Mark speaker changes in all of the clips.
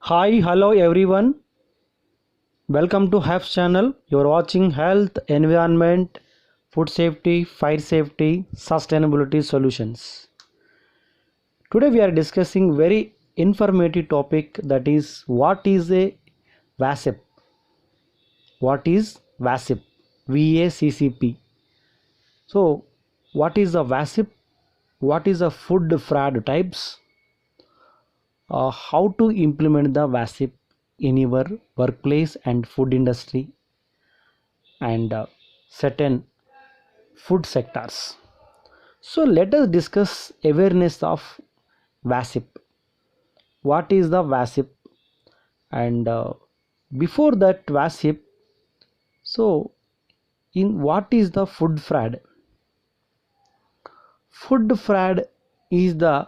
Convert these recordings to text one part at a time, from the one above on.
Speaker 1: Hi, hello everyone. Welcome to HEF channel. You're watching health, environment, food safety, fire safety, sustainability solutions. Today we are discussing very informative topic, that is what is a VASIP. What is VASIP? VACCP. So what is a VASIP? What is a food fraud types? How to implement the VASIP in your workplace and food industry and certain food sectors. So let us discuss awareness of VASIP. What is the VASIP? And before that VASIP, so in what is the food fraud? Food fraud is the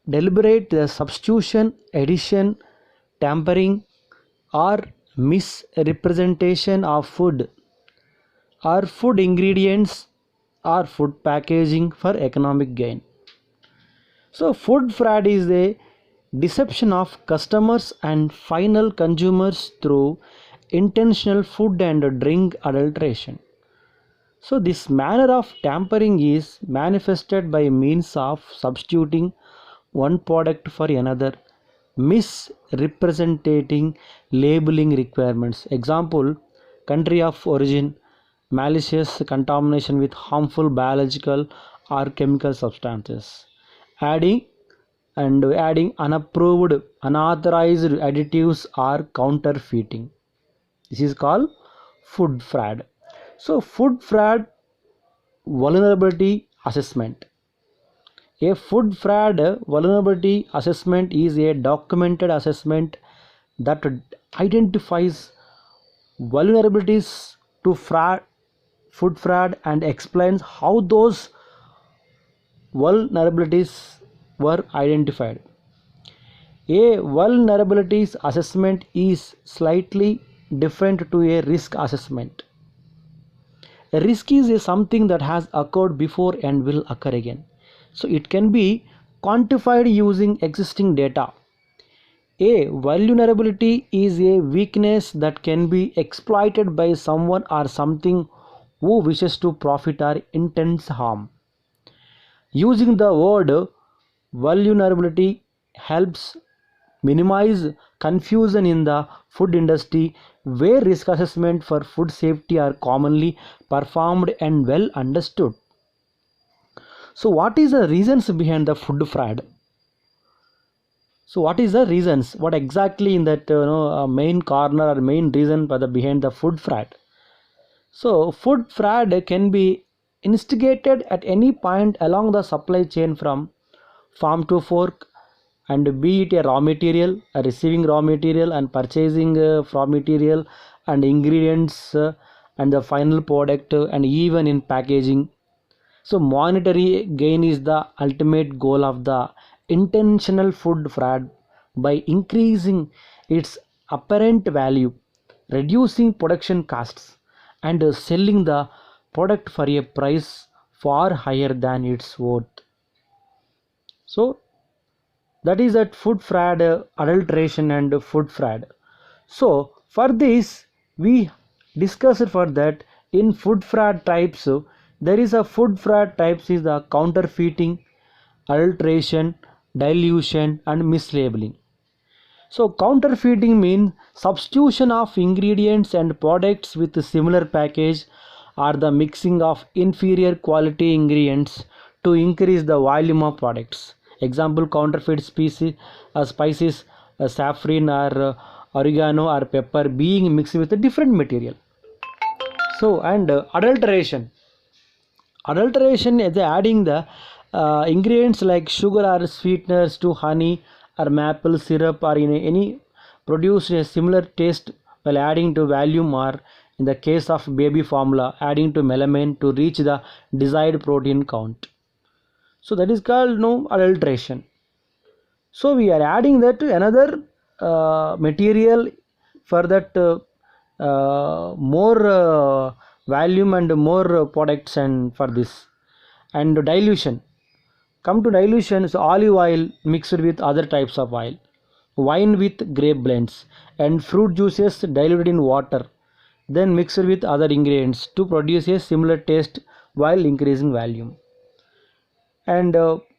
Speaker 1: deliberate substitution, addition, tampering, or misrepresentation of food or food ingredients or food packaging for economic gain. So food fraud is a deception of customers and final consumers through intentional food and drink adulteration. So this manner of tampering is manifested by means of substituting one product for another, misrepresenting labeling requirements. Example, country of origin, malicious contamination with harmful biological or chemical substances, adding adding unapproved, unauthorized additives or counterfeiting. This is called food fraud. So food fraud vulnerability assessment. A food fraud vulnerability assessment is a documented assessment that identifies vulnerabilities to food fraud and explains how those vulnerabilities were identified. A vulnerabilities assessment is slightly different to a risk assessment. A risk is something that has occurred before and will occur again. So it can be quantified using existing data. A vulnerability is a weakness that can be exploited by someone or something who wishes to profit or intends harm. Using the word vulnerability helps minimize confusion in the food industry, where risk assessment for food safety are commonly performed and well understood. So what is the reasons behind the food fraud? So what is the reasons? What exactly in that main corner or main reason for the behind the food fraud? So food fraud can be instigated at any point along the supply chain from farm to fork, and be it a raw material, a receiving raw material and purchasing raw material and ingredients and the final product and even in packaging. So monetary gain is the ultimate goal of the intentional food fraud by increasing its apparent value, reducing production costs, and selling the product for a price far higher than its worth. So that is that food fraud, adulteration and food fraud. So for this we discussed for that in food fraud types, there is a food fraud types is the counterfeiting, adulteration, dilution and mislabeling. So counterfeiting means substitution of ingredients and products with similar package or the mixing of inferior quality ingredients to increase the volume of products. Example, counterfeit spices, saffron or oregano or pepper being mixed with a different material. So and adulteration. Adulteration is adding the ingredients like sugar or sweeteners to honey or maple syrup or in any produce a similar taste while adding to volume, or in the case of baby formula adding to melamine to reach the desired protein count. So that is called no adulteration. So we are adding that to another material for that more volume and more products and for this. And dilution, come to dilution, so olive oil mixed with other types of oil. wine with grape blends, and fruit juices diluted in water, then mixed with other ingredients to produce a similar taste while increasing volume. And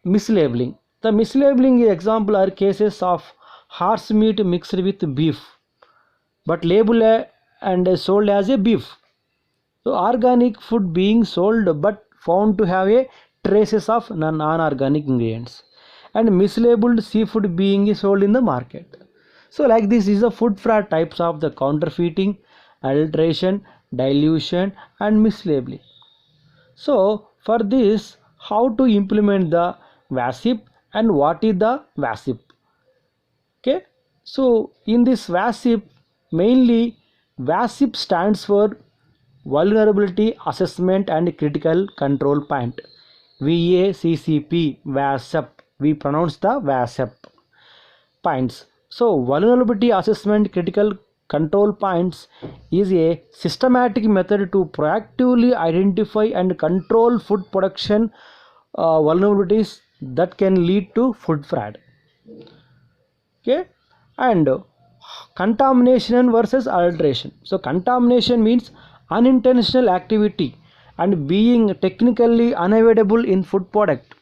Speaker 1: mislabeling. The mislabeling example are cases of horse meat mixed with beef, but labeled and sold as a beef. So organic food being sold but found to have a traces of non-organic ingredients, and mislabeled seafood being sold in the market. So like this is the food fraud types of the counterfeiting, adulteration, dilution and mislabeling. So for this, how to implement the WASIP and what is the WASIP? Okay, so in this WASIP, mainly WASIP stands for Vulnerability Assessment and Critical Control Point. VACCP, WASP. We pronounce the WASP points. So vulnerability assessment critical control points is a systematic method to proactively identify and control food production vulnerabilities that can lead to food fraud. Okay, and contamination versus adulteration. So contamination means unintentional activity and being technically unavoidable in food product.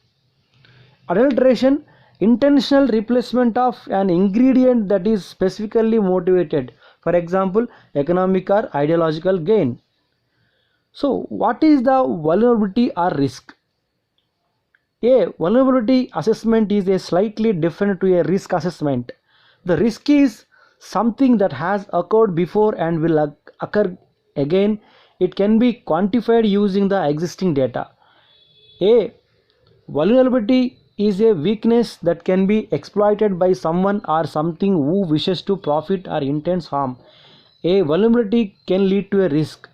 Speaker 1: Adulteration, intentional replacement of an ingredient that is specifically motivated, for example economic or ideological gain. So what is the vulnerability or risk? A vulnerability assessment is a slightly different to a risk assessment. The risk is something that has occurred before and will occur again. It can be quantified using the existing data. A vulnerability is a weakness that can be exploited by someone or something who wishes to profit or intends harm. A vulnerability can lead to a risk.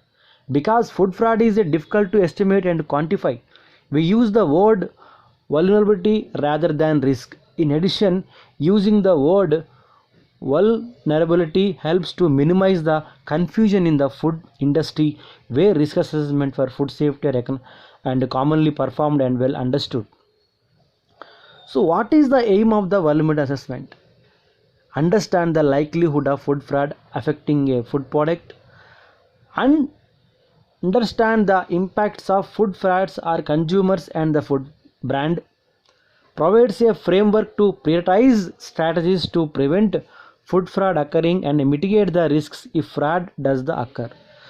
Speaker 1: Because food fraud is difficult to estimate and quantify, we use the word vulnerability rather than risk. In addition, using the word vulnerability helps to minimize the confusion in the food industry where risk assessment for food safety and commonly performed and well understood. So what is the aim of the vulnerability assessment? Understand the likelihood of food fraud affecting a food product and understand the impacts of food frauds on consumers and the food brand. Provides a framework to prioritize strategies to prevent food fraud occurring and mitigate the risks if fraud does the occur.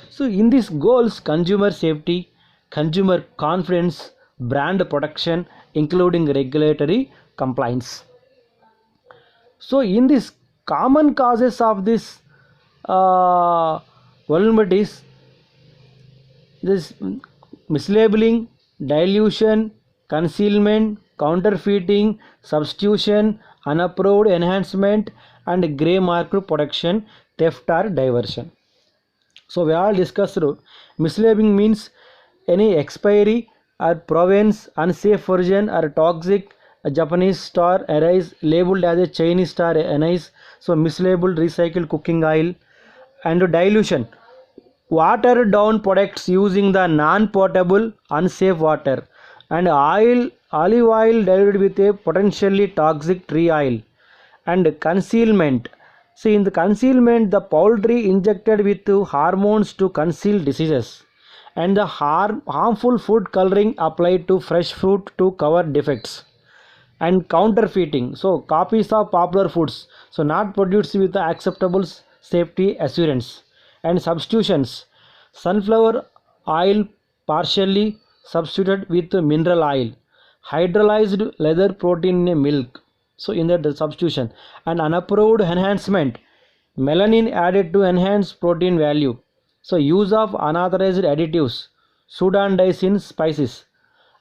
Speaker 1: So in these goals, consumer safety, consumer confidence, brand protection, including regulatory compliance. So in this common causes of this vulnerabilities, this mislabeling, dilution, concealment, counterfeiting, substitution, unapproved enhancement and grey market production, theft or diversion. So we all discussed mislabeling means any expiry or provenance, unsafe origin or toxic. A Japanese star anise labeled as a Chinese star anise. So mislabeled recycled cooking oil. And dilution, watered down products using the non-potable unsafe water, and olive oil diluted with a potentially toxic tree oil. And concealment, see in the concealment the poultry injected with hormones to conceal diseases, and the harmful food coloring applied to fresh fruit to cover defects. And counterfeiting, so copies of popular foods, so not produced with the acceptable safety assurance. And substitutions, sunflower oil partially substituted with mineral oil, hydrolyzed leather protein in milk, so in that the substitution. And unapproved enhancement, melanin added to enhance protein value, so use of unauthorized additives, Sudan dyes in spices.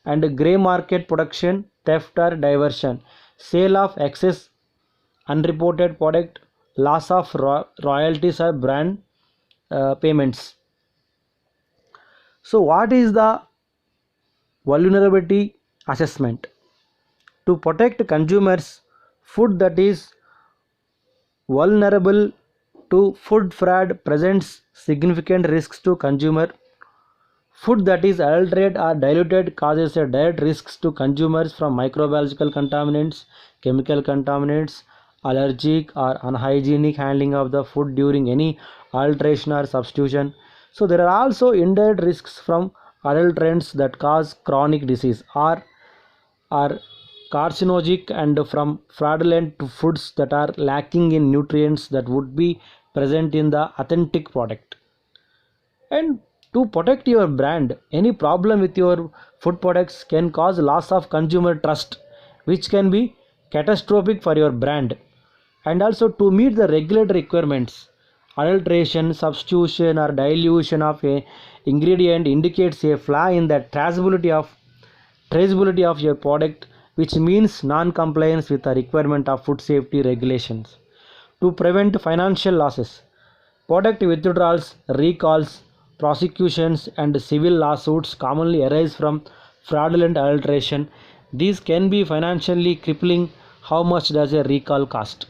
Speaker 1: And grey market production, theft or diversion, sale of excess unreported product, loss of royalties or brand payments. So what is the vulnerability assessment? To protect consumers, food that is vulnerable to food fraud presents significant risks to consumer. Food that is adulterated or diluted causes a direct risks to consumers from microbiological contaminants, chemical contaminants, allergic or unhygienic handling of the food during any alteration or substitution. So there are also indirect risks from adulterants that cause chronic disease or are carcinogenic, and from fraudulent foods that are lacking in nutrients that would be present in the authentic product. And to protect your brand, any problem with your food products can cause loss of consumer trust, which can be catastrophic for your brand. And also, to meet the regulatory requirements, adulteration, substitution or dilution of a ingredient indicates a flaw in the traceability of your product, which means non-compliance with the requirement of food safety regulations. To prevent financial losses, product withdrawals, recalls, prosecutions, and civil lawsuits commonly arise from fraudulent adulteration. These can be financially crippling. How much does a recall cost?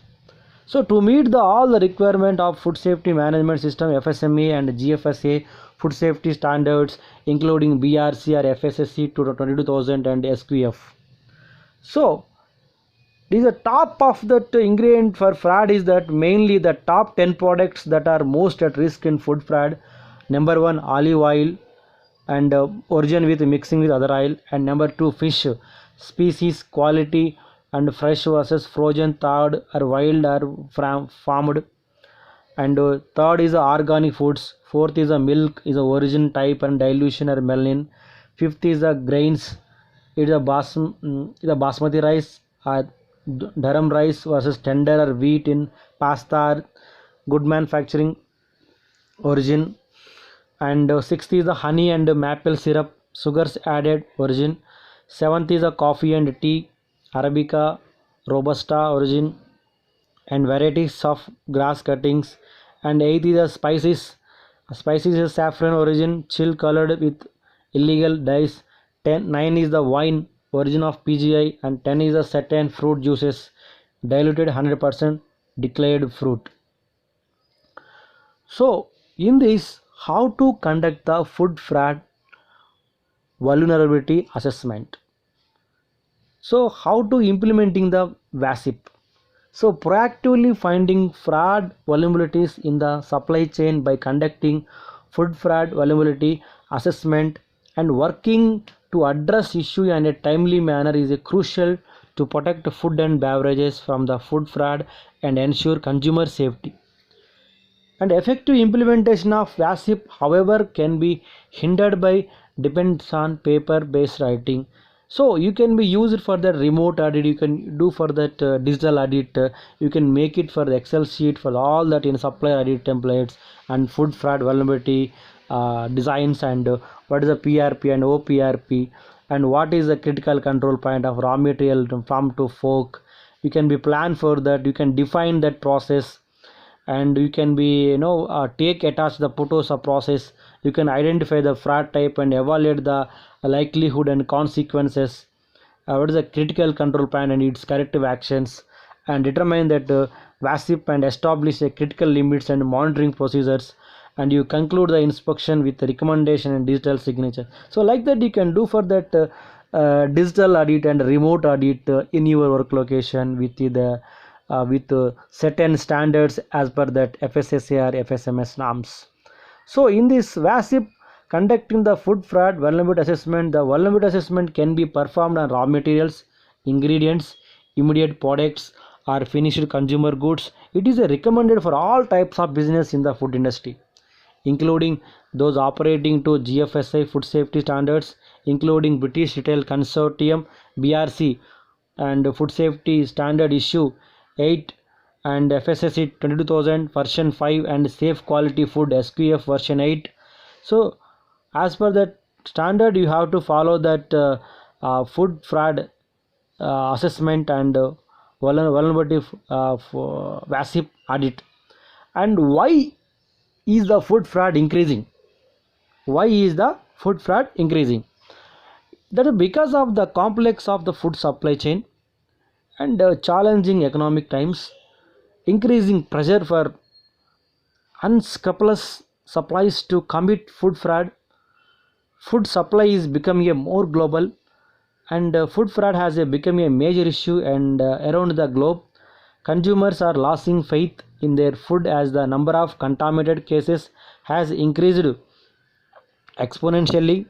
Speaker 1: So to meet all the requirement of food safety management system, FSMA and GFSA food safety standards, including BRC or FSSC to 22000 and SQF. So this is the top of that ingredient for fraud is that mainly the top 10 products that are most at risk in food fraud. Number 1, olive oil and origin with mixing with other oil, and number 2, fish species quality and fresh versus frozen, third are wild or farmed, and third is organic foods, fourth is a milk is a origin type and dilution or melanin, fifth is a grains, it is a basmati rice or durum rice versus tender or wheat in pasta, good manufacturing origin, and sixth is the honey and maple syrup, sugars added origin, seventh is a coffee and tea, arabica, robusta origin, and varieties of grass cuttings, and eighth is a spices is saffron origin, chill colored with illegal dyes, 9 is the wine origin of PGI, and 10 is the certain fruit juices diluted 100% declared fruit. So in this, how to conduct the food fraud vulnerability assessment. So how to implementing the VASIP. So proactively finding fraud vulnerabilities in the supply chain by conducting food fraud vulnerability assessment and working to address issue in a timely manner is crucial to protect food and beverages from the food fraud and ensure consumer safety. And effective implementation of VASIP, however, can be hindered by depends on paper-based writing. So you can be used for the remote audit, you can do for that digital audit, you can make it for the Excel sheet for all that in supplier audit templates and food fraud vulnerability designs, and what is the PRP and OPRP, and what is the critical control point of raw material from farm to fork. You can be plan for that, you can define that process, and you can be take attach the photos of process, you can identify the fraud type and evaluate the likelihood and consequences, what is the critical control plan and its corrective actions, and determine that VASIP and establish the critical limits and monitoring procedures, and you conclude the inspection with the recommendation and digital signature. So like that you can do for that digital audit and remote audit in your work location with the with certain standards as per that FSSA or FSMS norms. So in this VASIP, conducting the food fraud vulnerability assessment, the vulnerability assessment can be performed on raw materials, ingredients, immediate products or finished consumer goods. It is recommended for all types of business in the food industry, including those operating to GFSA food safety standards, including British Retail Consortium BRC and food safety standard issue 8 and FSSC 22000 version 5 and safe quality food SQF version 8. So as per that standard you have to follow that food fraud assessment and vulnerability VASIP audit. And why is the food fraud increasing? Why is the food fraud increasing? That is because of the complex of the food supply chain and challenging economic times, increasing pressure for unscrupulous supplies to commit food fraud. Food supply is becoming a more global, and food fraud has become a major issue and around the globe. Consumers are losing faith in their food as the number of contaminated cases has increased exponentially,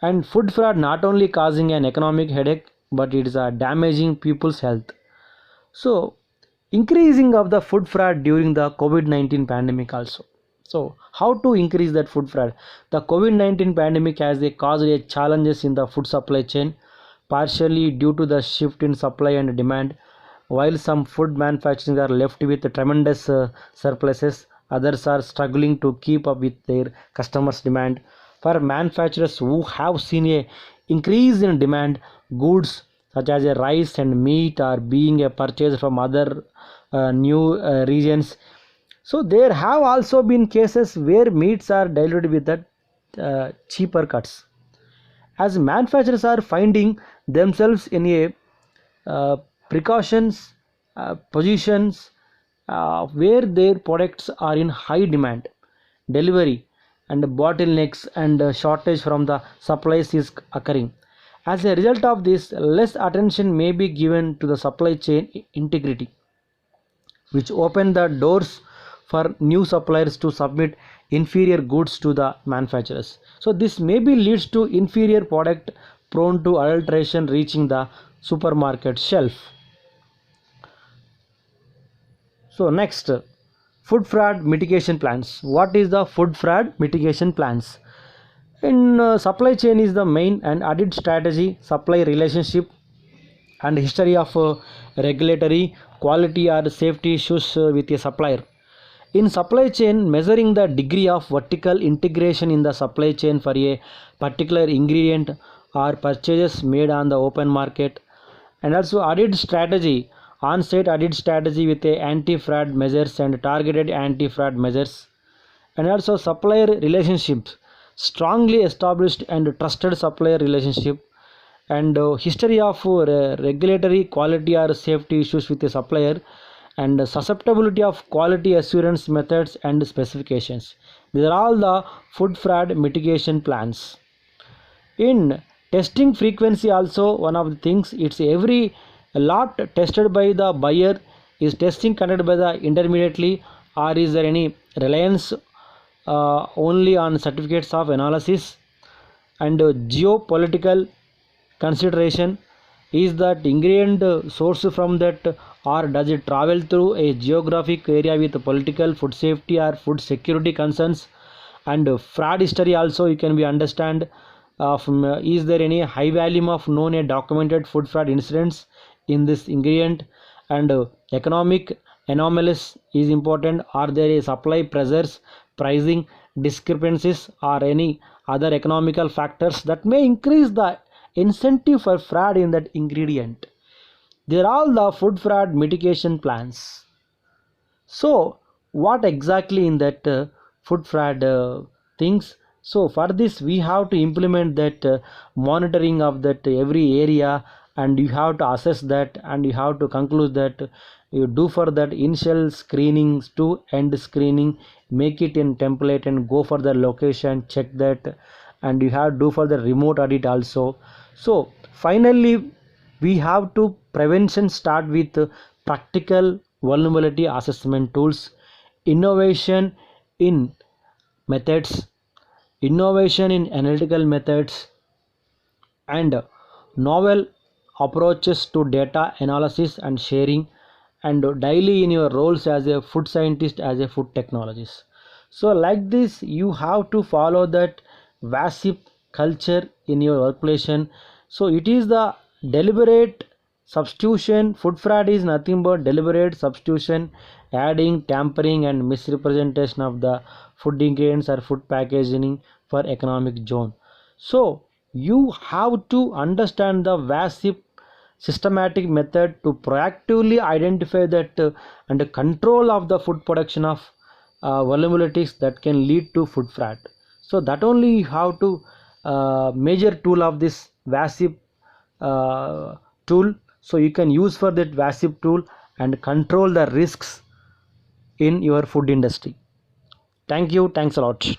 Speaker 1: and food fraud not only causing an economic headache but it is damaging people's health. So increasing of the food fraud during the COVID-19 pandemic also. So how to increase that food fraud? The COVID-19 pandemic has caused a challenges in the food supply chain, partially due to the shift in supply and demand. While some food manufacturers are left with tremendous surpluses, others are struggling to keep up with their customers' demand. For manufacturers who have seen a increase in demand, goods such as rice and meat are being purchased from other new regions. So there have also been cases where meats are diluted with the cheaper cuts. As manufacturers are finding themselves in a uh, precautions positions where their products are in high demand, delivery and bottlenecks and shortage from the supplies is occurring. As a result of this, less attention may be given to the supply chain integrity, which open the doors for new suppliers to submit inferior goods to the manufacturers. So this maybe leads to inferior product prone to adulteration reaching the supermarket shelf. So next, food fraud mitigation plans. What is the food fraud mitigation plans? In supply chain is the main and audit strategy, supply relationship and history of regulatory quality or safety issues with a supplier. In supply chain, measuring the degree of vertical integration in the supply chain for a particular ingredient or purchases made on the open market, and also audit strategy, on-site audit strategy with a anti-fraud measures and targeted anti-fraud measures, and also supplier relationships, strongly established and trusted supplier relationship, and history of regulatory quality or safety issues with a supplier, and susceptibility of quality assurance methods and specifications. These are all the food fraud mitigation plans. In testing frequency also, one of the things, it's every lot tested by the buyer, is testing conducted by the intermediately, or is there any reliance only on certificates of analysis. And geopolitical consideration, is that ingredient sourced from that, or does it travel through a geographic area with political food safety or food security concerns. And fraud history also you can be understand from is there any high volume of known and documented food fraud incidents in this ingredient. And economic anomalies is important, are there a supply pressures, pricing discrepancies or any other economical factors that may increase the incentive for fraud in that ingredient. They are all the food fraud mitigation plans. So what exactly in that food fraud things? So for this we have to implement that monitoring of that every area, and you have to assess that, and you have to conclude that you do for that initial screenings to end screening, make it in template and go for the location, check that, and you have to do for the remote audit also. So finally we have to prevention start with practical vulnerability assessment tools, innovation in methods, innovation in analytical methods, and novel approaches to data analysis and sharing, and daily in your roles as a food scientist, as a food technologist. So like this you have to follow that VASIP culture in your workplace. So it is the deliberate substitution. Food fraud is nothing but deliberate substitution, adding, tampering and misrepresentation of the food ingredients or food packaging for economic zone. So you have to understand the VASIP systematic method to proactively identify that and control of the food production of vulnerabilities that can lead to food fraud. So that only you have to major tool of this VASIP tool. So you can use for that VASIP tool and control the risks in your food industry. Thank you. Thanks a lot.